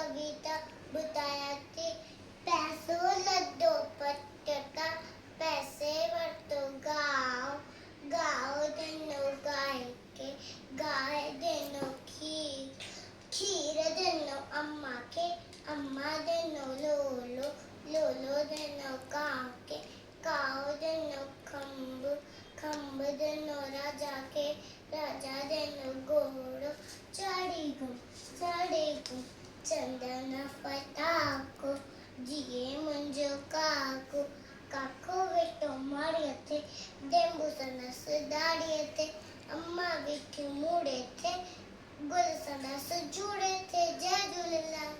कविता बताया थी पैसों लड्डो पट्टा पैसे वर्तो गाओ देनो गाय देनो खीर देनो अम्मा देनो लोलो देनो काओ देनो खम्ब देनो राजा देनो घोड़ो चढ़ी गो चंदन फटाको जिए मुंजो काको वेटो मारिए थे देंबू सनस दाड़िए थे अम्मा विठी मुड़े थे गुल सनस जुड़े